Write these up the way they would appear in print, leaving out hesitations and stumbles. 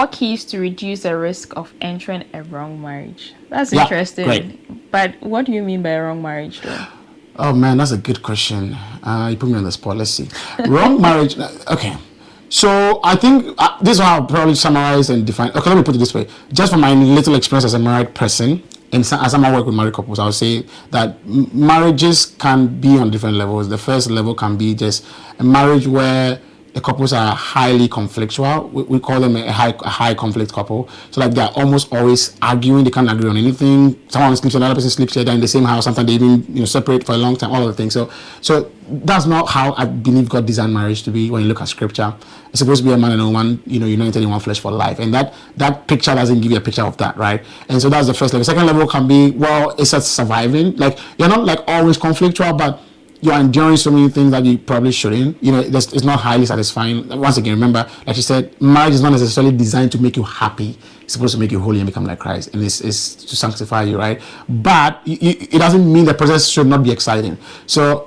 4 keys to reduce the risk of entering a wrong marriage. That's interesting. Great. But what do you mean by a wrong marriage, though? Oh man, that's a good question. You put me on the spot. Let's see. Wrong marriage. Okay. So I think this is how I'll probably summarize and define. Okay, let me put it this way. Just from my little experience as a married person, and as I work with married couples, I would say that marriages can be on different levels. The first level can be just a marriage where the couples are highly conflictual. We call them a high conflict couple. So like they're almost always arguing. They can't agree on anything. Someone sleeps, another person sleeps here. They're in the same house. Sometimes they even separate for a long time. All of the things. So that's not how I believe God designed marriage to be. When you look at Scripture, it's supposed to be a man and a woman, united in one flesh for life. And that picture doesn't give you a picture of that, right? And so that's the first level. Second level can be, well, it's just surviving. Like you're not like always conflictual, but you're enduring so many things that you probably shouldn't. It's not highly satisfying. Once again, remember, like you said, marriage is not necessarily designed to make you happy. It's supposed to make you holy and become like Christ, and it's to sanctify you, right? But it doesn't mean the process should not be exciting. So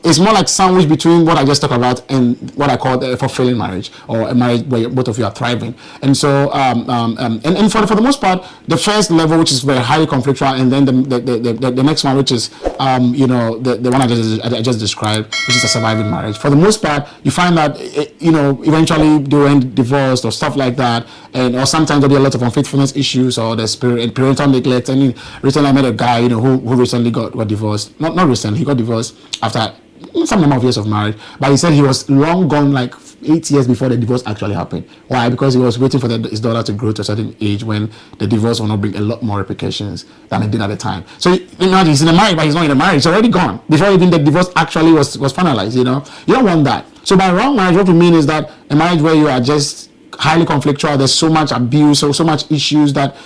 it's more like sandwich between what I just talked about and what I call a fulfilling marriage, or a marriage where both of you are thriving. And so and for the most part, the first level, which is very highly conflictual, and then the next one, which is the one I just described, which is a surviving marriage. For the most part, you find that eventually they will end divorced or stuff like that, or sometimes there'll be a lot of unfaithfulness issues or the parental neglect. And recently I met a guy who recently got divorced. Not recently, he got divorced after some number of years of marriage, but he said he was long gone, like 8 years before the divorce actually happened. Why? Because he was waiting for his daughter to grow to a certain age when the divorce will not bring a lot more repercussions than it did at the time. So imagine he's in a marriage, but he's not in a marriage. It's already gone before even the divorce actually was finalized. You don't want that. So by wrong marriage, what we mean is that a marriage where you are just highly conflictual, there's so much abuse or so much issues that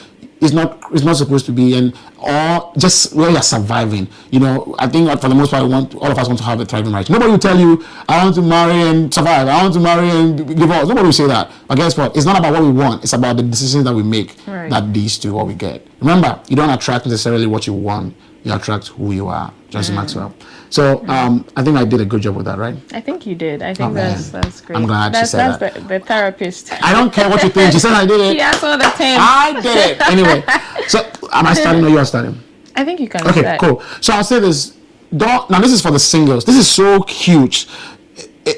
it's not supposed to be, or just where you're surviving. I think that for the most part, all of us want to have a thriving marriage. Nobody will tell you, I want to marry and survive, I want to marry and divorce. Nobody will say that. But guess what? It's not about what we want. It's about the decisions that we make that leads to what we get. Remember, you don't attract necessarily what you want. You attract who you are. Johnson Maxwell. So I think I did a good job with that, right? I think you did. I think that's great. I'm glad she said that. That's the therapist. I don't care what you think. She said I did it. She has all the time. I did it. Anyway, so am I starting or you are starting? I think you can Okay, start. cool. So I'll say this. Now this is for the singles. This is so huge.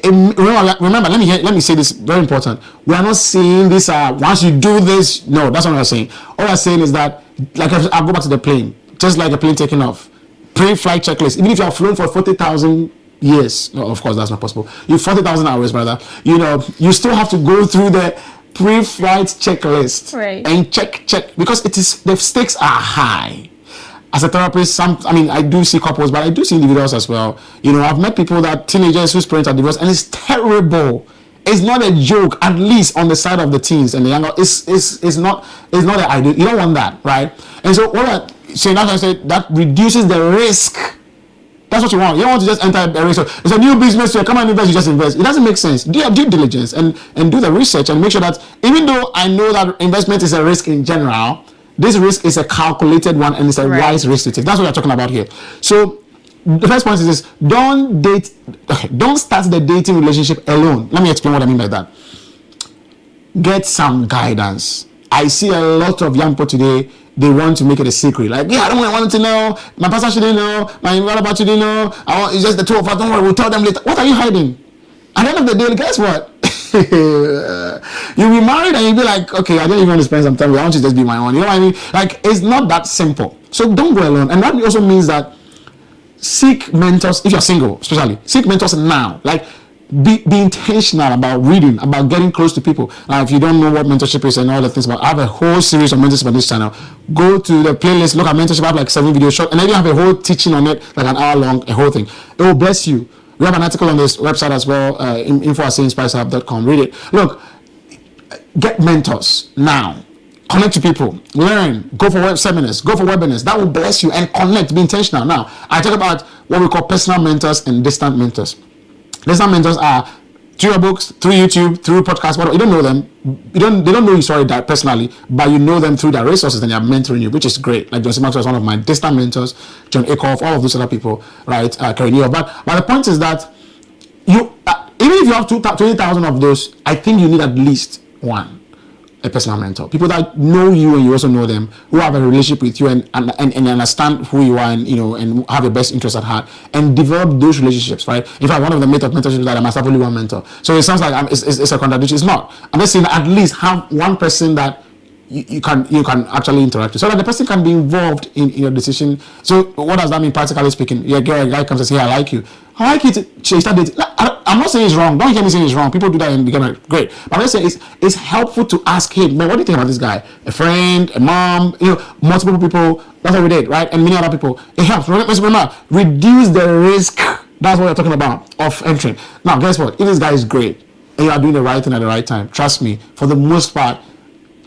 Remember, let me say this, very important. We are not saying this once you do this. No, that's not what I'm saying. All I'm saying is that, like, I'll go back to the plane. Just like a plane taking off. Pre-flight checklist. Even if you have flown for 40,000 years, no, of course that's not possible. You 40,000 hours, brother. You still have to go through the pre-flight checklist, right? And check because the stakes are high. As a therapist, I do see couples, but I do see individuals as well. I've met people teenagers whose parents are divorced, and it's terrible. It's not a joke, at least on the side of the teens and the younger. It's not an idea. You don't want that, right? And so what I say that reduces the risk. That's what you want. You don't want to just enter a risk. It's a new business, you come and invest, you just invest. It doesn't make sense. Do your due diligence and do the research and make sure that, even though I know that investment is a risk in general, this risk is a calculated one and it's a wise risk to take. That's what we're talking about here. So the first point is this: don't start the dating relationship alone. Let me explain what I mean by that. Get some guidance. I see a lot of young people today, they want to make it a secret. Like, I don't want to know, my pastor shouldn't know, my what about you didn't know, it's just the two of us, don't worry, we'll tell them later. What are you hiding? At the end of the day, guess what? You'll be married and you'll be like, okay, I don't even want to spend some time with you, I want you to just be my own. You know what I mean? Like, it's not that simple. So don't go alone. And that also means that seek mentors. If you're single, especially, seek mentors now. Like, be intentional about reading, about getting close to people. Now, if you don't know what mentorship is and all the things about, I have a whole series of mentorship on this channel. Go to the playlist, look at mentorship. I have like 7 videos short, and then you have a whole teaching on it, like an hour long, a whole thing. It will bless you. We have an article on this website as well, info@sayinspires.com. Read it. Look, get mentors now. Connect to people, learn, go for web seminars, go for webinars. That will bless you, and connect. Be intentional. Now, I talk about what we call personal mentors and distant mentors. Distant mentors are through your books, through YouTube, through podcasts. You don't know them. They don't know you personally, but you know them through their resources and they are mentoring you, which is great. Like Johnson Maxwell is one of my distant mentors, John Acuff, all of those other people, right? Karen Eo. But the point is that you, even if you have 20,000 of those, I think you need at least one. a personal mentor. People that know you and you also know them, who have a relationship with you and understand who you are and and have your best interest at heart and develop those relationships, right? In fact, one of the mentorships is that I must have only one mentor. So it sounds like it's a contradiction. It's not. I'm just saying that at least have one person that you can actually interact with, so that the person can be involved in your decision. So what does that mean practically speaking? A guy comes and says, hey, I like you. I like it. She started dating. I'm not saying it's wrong. Don't hear me saying it's wrong. People do that and become great. But I'm just saying it's helpful to ask him, man, what do you think about this guy? A friend, a mom, multiple people. That's what we did, right? And many other people. It helps. Remember, reduce the risk. That's what we're talking about of entering. Now, guess what? If this guy is great and you are doing the right thing at the right time, trust me, for the most part,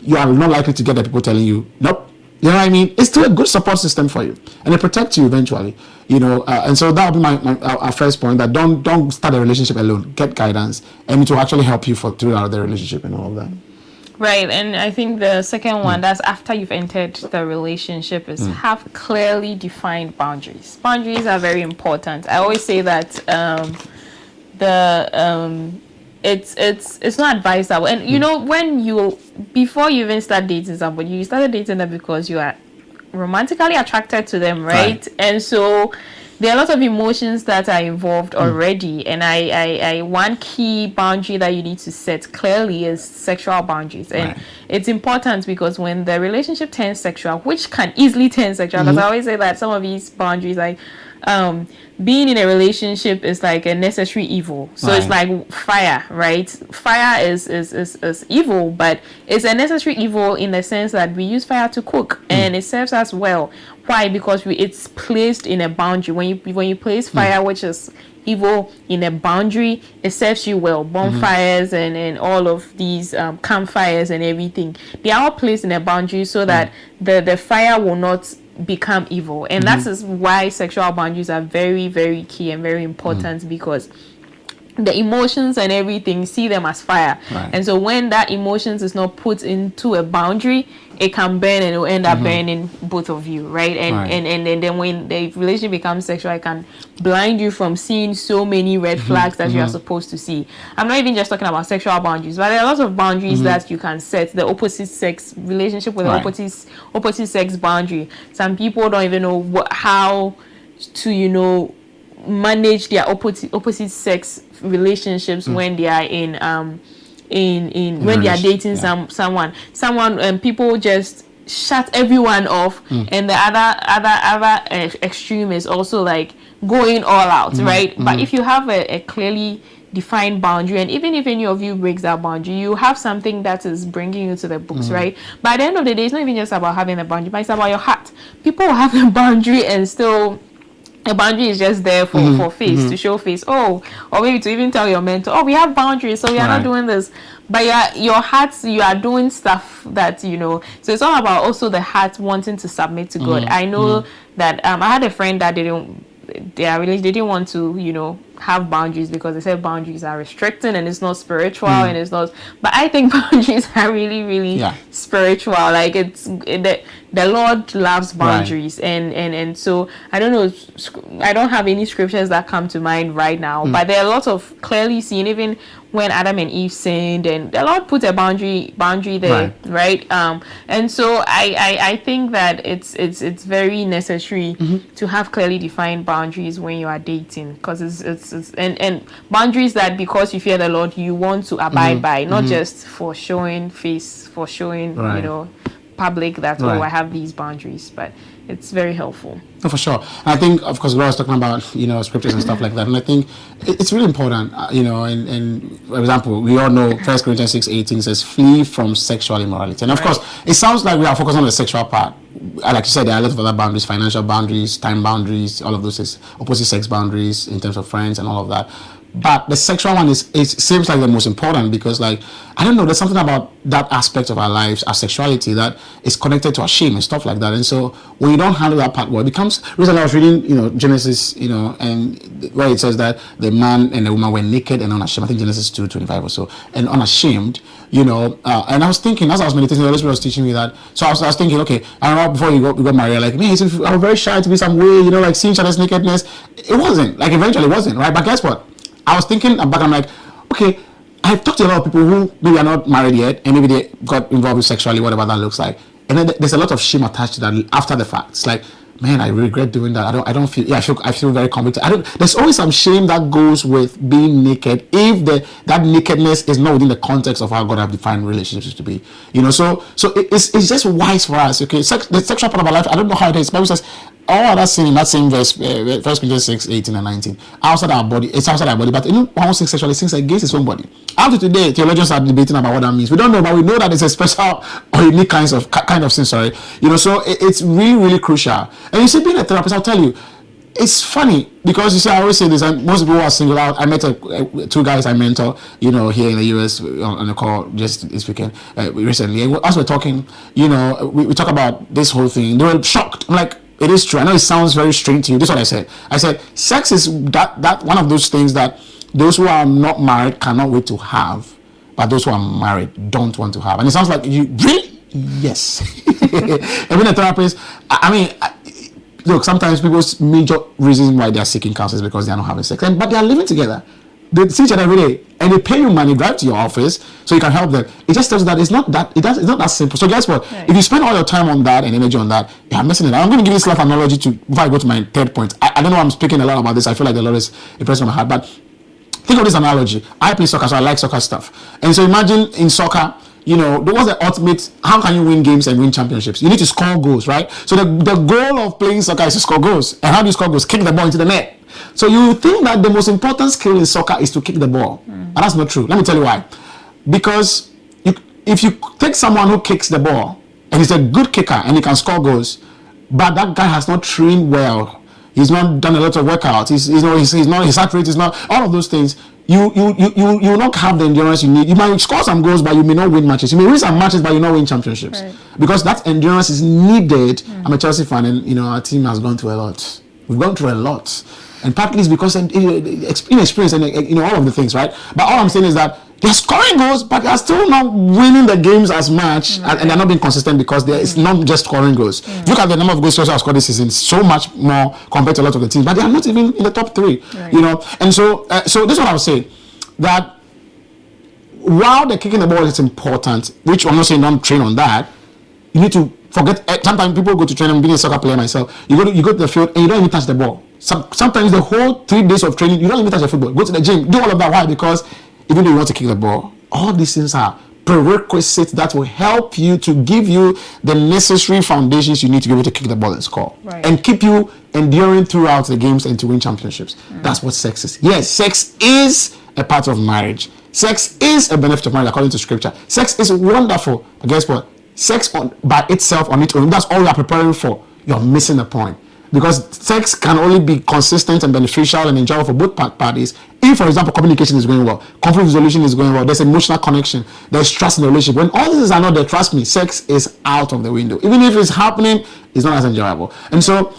you are not likely to get the people telling you, nope. You know what I mean? It's still a good support system for you, and it protects you eventually. And so that would be our first point: that don't start a relationship alone. Get guidance, and it will actually help you throughout the relationship and all of that. Right, and I think the second one, that's after you've entered the relationship, is have clearly defined boundaries. Boundaries are very important. I always say that it's not advisable, and when before you even start dating somebody, you started dating them because you are romantically attracted to them, right? And so there are a lot of emotions that are involved already, and I one key boundary that you need to set clearly is sexual boundaries. And it's important because when the relationship turns sexual, which can easily turn sexual, because I always say that some of these boundaries, like being in a relationship is like a necessary evil. So it's like fire, right? Fire is evil, but it's a necessary evil in the sense that we use fire to cook, and it serves us well. Why? Because it's placed in a boundary. When you place fire, which is evil, in a boundary, it serves you well. Bonfires and all of these campfires and everything, they are all placed in a boundary so that the fire will not become evil. And that is why sexual boundaries are very, very key and very important, because the emotions and everything, see them as fire, and so when that emotions is not put into a boundary, it can burn, and it will end up burning both of you, right? And then when the relationship becomes sexual, it can blind you from seeing so many red flags that you are supposed to see. I'm not even just talking about sexual boundaries, but there are lots of boundaries that you can set. The opposite sex relationship with the opposite sex boundary. Some people don't even know how to manage their opposite sex relationships when they are in when they are dating someone, people just shut everyone off, and the other extreme is also like going all out, right? But if you have a clearly defined boundary, and even if any of you breaks that boundary, you have something that is bringing you to the books, right? But at the end of the day, it's not even just about having a boundary, but it's about your heart. People have a boundary and still a boundary is just there for face, to show face, or maybe to even tell your mentor, we have boundaries, so we are not doing this. But your heart, you are doing stuff that so it's all about also the heart wanting to submit to God. I know that I had a friend that they didn't want to have boundaries because they said boundaries are restricting and it's not spiritual, and it's not. But I think boundaries are really, really spiritual. Like the Lord loves boundaries, and so I don't know. I don't have any scriptures that come to mind right now, but there are lots of clearly seen, even when Adam and Eve sinned, and the Lord put a boundary there, right? And so I think that it's very necessary to have clearly defined boundaries when you are dating, because it's and boundaries that, because you fear the Lord, you want to abide by, not just for showing face, for showing public that I have these boundaries, but it's very helpful. No, for sure. And I think, of course, Gloria was talking about scriptures and stuff like that, and I think it's really important. And for example, we all know 1 Corinthians 6:18 says, "Flee from sexual immorality." And of course, it sounds like we are focused on the sexual part. Like you said, there are a lot of other boundaries: financial boundaries, time boundaries, all of those, opposite sex boundaries in terms of friends and all of that. But the sexual one it seems like the most important, because, like, I don't know, there's something about that aspect of our lives, our sexuality, that is connected to our shame and stuff like that. And so when you don't handle that part well, it becomes. Recently I was reading Genesis, and where it says that the man and the woman were naked and unashamed. I think Genesis 2:25 or so, and unashamed. And I was thinking, as I was meditating, the Holy Spirit was teaching me that. So I was thinking, okay, I don't know, before we got married, like, man, I was very shy to be some way, like seeing each other's nakedness. It wasn't, like, eventually it wasn't, right? But guess what? I was thinking back, I'm like, okay, I've talked to a lot of people who maybe are not married yet, and maybe they got involved with sexually, whatever that looks like. And then there's a lot of shame attached to that after the fact. It's like, man, I regret doing that. I don't feel. Yeah, I feel very competent. There's always some shame that goes with being naked if that nakedness is not within the context of how God have defined relationships to be. So it's just wise for us. Okay, the sexual part of our life. I don't know how it is. The Bible says all other sin in that same verse, 1 Corinthians 6, 18 and 19. Outside our body, it's outside our body, but anyone who sins sexually sins against his own body. Up to today, theologians are debating about what that means. We don't know, but we know that it's a special or unique kind of sin. So it's really, really crucial. And you see, being a therapist, I'll tell you, it's funny because you see, I always say this, and most people who are single out. I met two guys I mentor, here in the US on a call just this weekend recently. And as we're talking, we talk about this whole thing. They were shocked. I'm like, it is true. I know it sounds very strange to you. This is what I said. I said, sex is that one of those things that those who are not married cannot wait to have, but those who are married don't want to have. And it sounds like you really, yes. And being a therapist, look, sometimes people's major reason why they are seeking counsel is because they are not having sex, but they are living together. They see each other every day, and they pay you money, drive to your office, so you can help them. It just tells you that it's not that simple. So guess what? Right. If you spend all your time on that and energy on that, you're missing it. I'm going to give this life analogy before I go to my third point. I don't know. I'm speaking a lot about this. I feel like the Lord is impressed on my heart, but think of this analogy. I play soccer, so I like soccer stuff. And so imagine in soccer, what's the ultimate, how can you win games and win championships? You need to score goals, right? So the goal of playing soccer is to score goals. And how do you score goals? Kick the ball into the net. So you think that the most important skill in soccer is to kick the ball. And that's not true. Let me tell you why. Because if you take someone who kicks the ball, and he's a good kicker and he can score goals, but that guy has not trained well, he's not done a lot of workouts, his heart rate is not, all of those things, you will not have the endurance you need. You might score some goals, but you may not win matches. You may win some matches, but you not win championships. Right. Because that endurance is needed. I'm a Chelsea fan, and our team has gone through a lot. We've gone through a lot. And partly it's because inexperience and all of the things, right? But all I'm saying is that they're scoring goals, but they're still not winning the games as much, and they're not being consistent because it's not just scoring goals. Look at the number of goals Chelsea have scored this season; so much more compared to a lot of the teams, but they are not even in the top 3. Right. And so this is what I would say, that while the kicking the ball is important, which I'm not saying don't train on that, you need to forget. Sometimes people go to train. I'm being a soccer player myself. You go to the field and you don't even touch the ball. Sometimes the whole 3 days of training, you don't even touch the football. Go to the gym, do all of that. Why? Because even though you want to kick the ball, all these things are prerequisites that will help you to give you the necessary foundations you need to be able to kick the ball and score. Right. And keep you enduring throughout the games and to win championships. That's what sex is. Yes, sex is a part of marriage. Sex is a benefit of marriage according to scripture. Sex is wonderful. But guess what? Sex by itself on its own, that's all you are preparing for. You're missing the point. Because sex can only be consistent and beneficial and enjoyable for both parties if, for example, communication is going well, conflict resolution is going well, there's emotional connection, there's trust in the relationship. When all these are not there, trust me, sex is out of the window. Even if it's happening, it's not as enjoyable. And so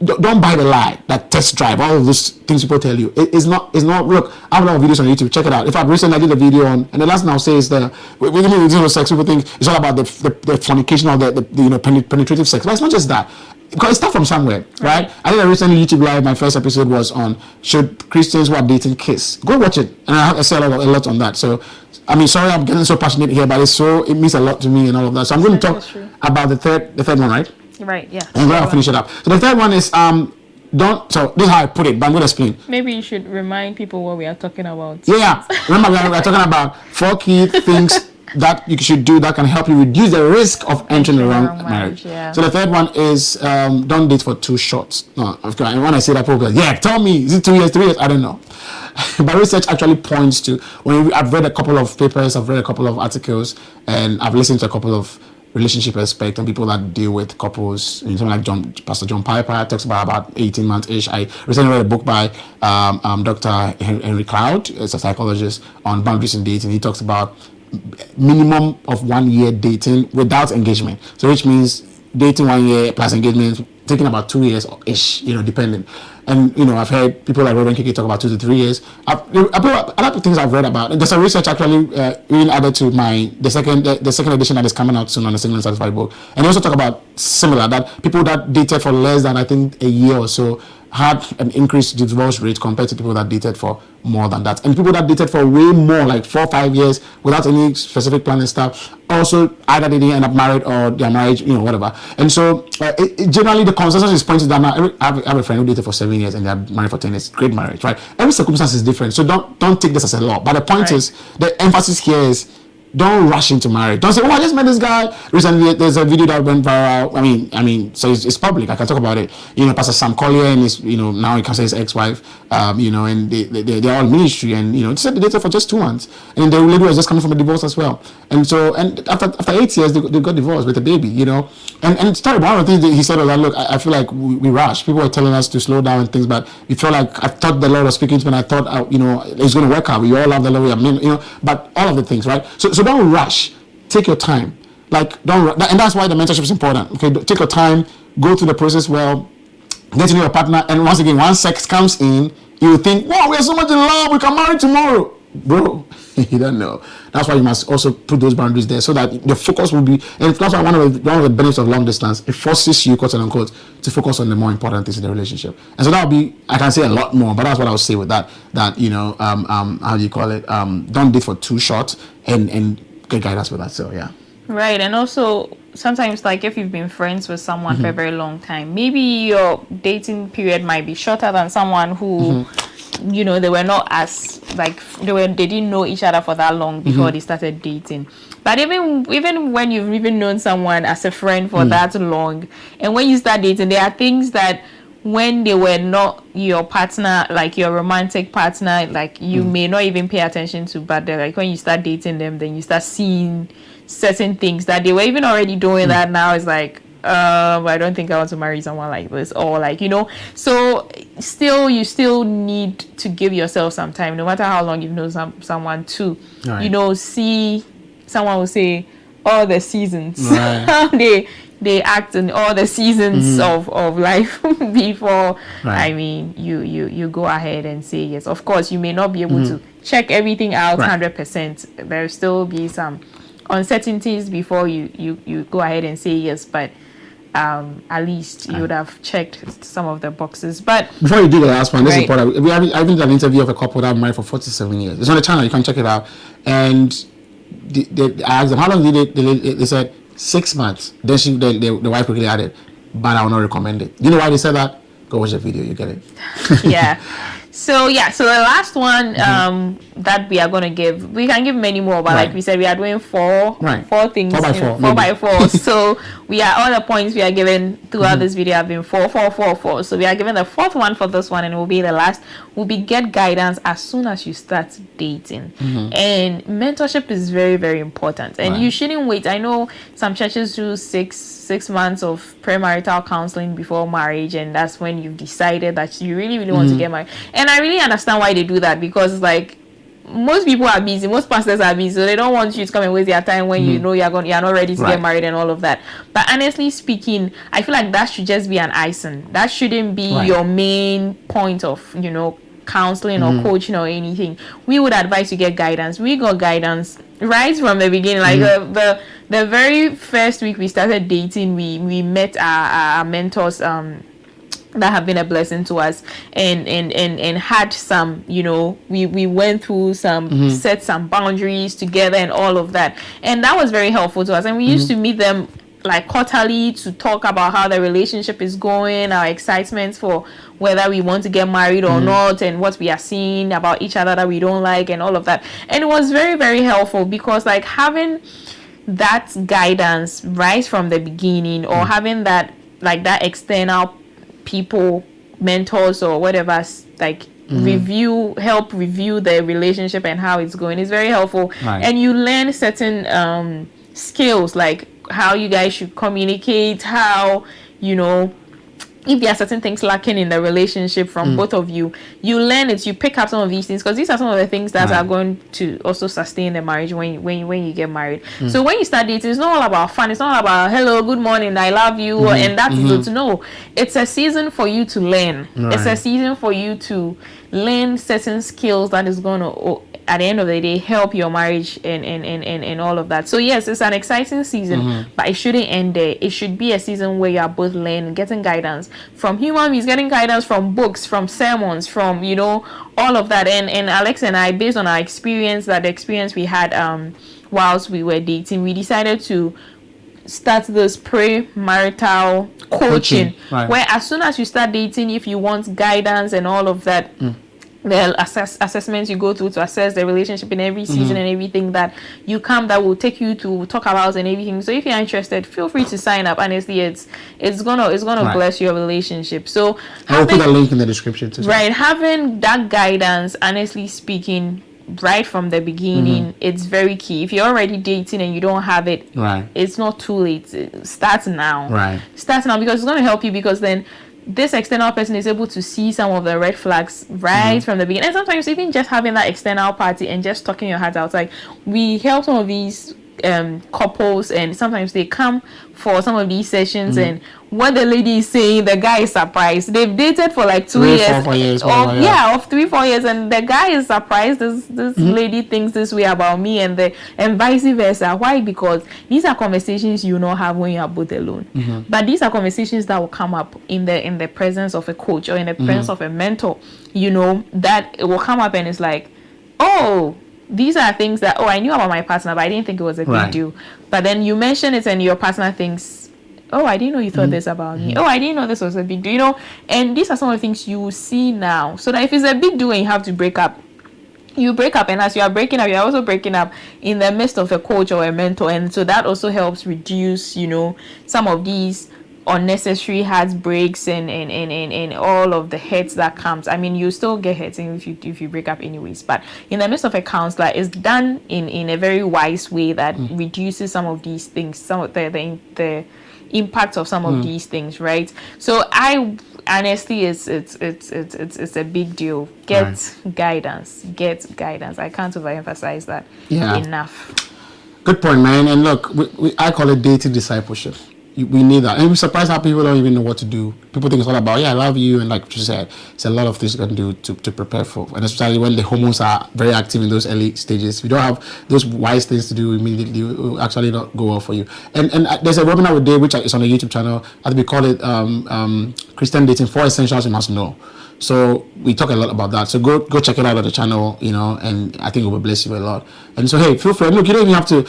don't buy the lie that test drive, all of those things people tell you. It's not. Look, I have a lot of videos on YouTube. Check it out. In fact, recently I did a video on, and the last thing I'll say is that with sex, people think it's all about the fornication or the penetrative sex, but it's not just that. Because it starts from somewhere, right? I did a recently YouTube live. My first episode was on should Christians who are dating kiss. Go watch it, and I say a lot on that. So, sorry, I'm getting so passionate here, but it means a lot to me and all of that. So I'm going to talk about the third one, right? Right. Yeah. And I'll finish it up. So the third one is So this is how I put it, but I'm going to explain. Maybe you should remind people what we are talking about. Yeah. Remember, we are talking about 4 key things that you should do that can help you reduce the risk of entering the wrong marriage. Yeah. So the third one is don't date for too short. No, of course. And when I say that, people go, yeah, tell me, is it 2 years, 3 years? I don't know. But research actually points to, I've read a couple of papers, I've read a couple of articles, and I've listened to a couple of relationship experts and people that deal with couples. Someone like Pastor John Piper talks about 18 months-ish. I recently read a book by Dr. Henry Cloud, it's a psychologist, on boundaries in dating. He talks about minimum of 1 year dating without engagement. So which means dating 1 year plus engagement, taking about 2 years ish, depending. And I've heard people like Reverend Kiki talk about 2 to 3 years. Other things I've read about, and there's a research actually being added to the second edition that is coming out soon on the Single and Satisfied book. And they also talk about similar, that people that dated for less than, I think, a year or so had an increased divorce rate compared to people that dated for more than that. And people that dated for way more, like 4 or 5 years, without any specific plan and stuff, also either they didn't end up married or their marriage, whatever. And so generally the consensus is pointing that now. I have a friend who dated for 7 years and they're married for 10 years. Great marriage, right? Every circumstance is different. So don't take this as a law. But the point is, the emphasis here is, don't rush into marriage. Don't say, "Oh, I just met this guy recently." There's a video that went viral. I mean, so it's public. I can talk about it. Pastor Sam Collier and his, now you can say his ex-wife. And they're all ministry, and they said they dated for just 2 months, and the lady was just coming from a divorce as well. And so, and after 8 years, they got divorced with a baby. And it's terrible. One of the things that he said was that, look, I feel like we rush. People were telling us to slow down and things, but we felt like I thought the Lord was speaking to me, and I thought, it's going to work out. We all love the Lord. But all of the things, right? So don't rush. Take your time. And that's why the mentorship is important. Okay, take your time. Go through the process well. Get to know your partner. And once again, once sex comes in, you think, wow, we're so much in love. We can marry tomorrow, bro. You don't know. That's why you must also put those boundaries there, so that the focus will be. And that's why one of the benefits of long distance, it forces you, quote unquote, to focus on the more important things in the relationship. And so that will be, I can say a lot more, but that's what I would say with that. That how do you call it? Don't date for too short, and get guidance with that. So yeah. Right. And also sometimes, like, if you've been friends with someone for a very long time, maybe your dating period might be shorter than someone who they were not as, like, they didn't know each other for that long before they started dating. But even when you've even known someone as a friend for that long, and when you start dating, there are things that when they were not your partner, like your romantic partner, like you may not even pay attention to, but like when you start dating them, then you start seeing certain things that they were even already doing that now is like, I don't think I want to marry someone like this, or like, so you still need to give yourself some time, no matter how long you've known someone to, see. Someone will say all the seasons, how they act in all the seasons of life before, I mean, you go ahead and say yes. Of course, you may not be able to check everything out 100%. There'll still be some uncertainties before you go ahead and say yes, but at least you would have checked some of the boxes. But before you do the last one, this is important. I did an interview of a couple that married for 47 years. It's on the channel, you can check it out. And I asked them, how long did they said 6 months. Then the wife quickly added, but I will not recommend it. You know why they said that? Go watch the video, you get it. Yeah. So the last one that we are going to give, we can give many more, but like we said, we are doing four things. 4 by 4. So all the points we are given throughout this video have been 4. So we are given the fourth one for this one, and it will be the last. Will be get guidance as soon as you start dating. And mentorship is very, very important, and you shouldn't wait. I know some churches do 6 months of premarital counseling before marriage, and that's when you've decided that you really, really want to get married. And I really understand why they do that, because like most people are busy, most pastors are busy, so they don't want you to come and waste your time when you know you're not ready to get married and all of that. But honestly speaking, I feel like that should just be an icing. That shouldn't be your main point of counseling or coaching or anything. We would advise you get guidance. We got guidance right from the beginning. Like the very first week we started dating, we met our mentors that have been a blessing to us, and had some, we went through some, set some boundaries together and all of that, and that was very helpful to us. And we used to meet them like quarterly to talk about how the relationship is going, our excitements for whether we want to get married or not, and what we are seeing about each other that we don't like and all of that. And it was very, very helpful, because like having that guidance right from the beginning, or having that external people, mentors or whatever, like help review the relationship and how it's going, is very helpful. And you learn certain skills, like how you guys should communicate, how if there are certain things lacking in the relationship from both of you, you learn it, you pick up some of these things, because these are some of the things that are going to also sustain the marriage when you get married. So when you start dating, it's not all about fun. It's not all about hello, good morning, I love you, and that's it. No, it's a season for you to learn. It's a season for you to learn certain skills that is going to, at the end of the day, help your marriage and all of that. So yes, it's an exciting season, but it shouldn't end there. It should be a season where you are both learning, getting guidance from human beings, getting guidance from books, from sermons, from all of that. And Alex and I, based on our experience, the experience we had whilst we were dating, we decided to start this pre-marital coaching. Where as soon as you start dating, if you want guidance and all of that, the assessments you go through to assess the relationship in every season and everything that you come, that will take you to talk about and everything. So if you're interested, feel free to sign up. Honestly, it's gonna bless your relationship. So I'll put a link in the description too. Right, having that guidance, honestly speaking, right from the beginning, it's very key. If you're already dating and you don't have it, it's not too late. Start now. Start now, because it's going to help you, because then this external person is able to see some of the red flags from the beginning. And sometimes even just having that external party and just talking your heart out. Like, we help some of these couples, and sometimes they come for some of these sessions, and what the lady is saying, the guy is surprised. They've dated for like 2 years, 4 years, of 3-4 years, and the guy is surprised this lady thinks this way about me, and vice versa. Why? Because these are conversations you not have when you are both alone, but these are conversations that will come up in the presence of a coach or in the presence of a mentor, that it will come up, and it's like, oh, these are things that, I knew about my partner, but I didn't think it was a big deal. But then you mention it and your partner thinks, oh, I didn't know you thought this about me. Oh, I didn't know this was a big deal, and these are some of the things you will see now. So that if it's a big deal and you have to break up, you break up, and as you are breaking up, you're also breaking up in the midst of a coach or a mentor, and so that also helps reduce, some of these unnecessary heartbreaks and all of the hurts that comes. I mean, you still get hurting if you break up anyways, but in the midst of a counselor, it's done in a very wise way that reduces some of these things, some of the impact of some of these things, right? So I honestly, it's a big deal. Get guidance. I can't overemphasize that enough. Good point, man. And look, I call it dating discipleship. We need that, and we're surprised how people don't even know what to do. People think it's all about, I love you, and like you said, it's a lot of things you can do to prepare for, and especially when the hormones are very active in those early stages. If you don't have those wise things to do immediately, it will actually not go well for you. And there's a webinar we did, which is on the YouTube channel. I think we call it Christian Dating, 4 Essentials You Must Know. So we talk a lot about that. So go check it out on the channel, and I think it will bless you a lot. And so, hey, feel free. Look, you don't even have to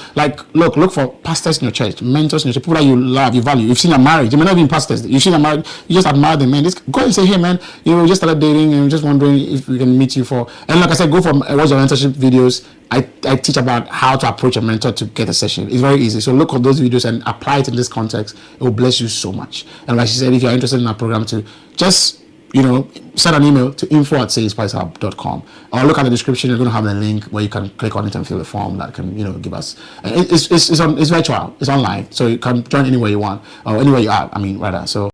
look for pastors in your church, mentors in your church, people that you love, you value. You've seen them married. You may not be pastors. You've seen them married. You just admire them, man. Just go and say, hey, man, we just started dating, and I'm just wondering if we can meet you for. And like I said, go for watch your mentorship videos. I teach about how to approach a mentor to get a session. It's very easy. So look at those videos and apply it in this context. It will bless you so much. And like she said, if you're interested in our program, to just send an email to info@sayinspires.com, or look at the description. You're going to have the link where you can click on it and fill the form that can give us. It's virtual. It's online, so you can join anywhere you want or anywhere you are. So.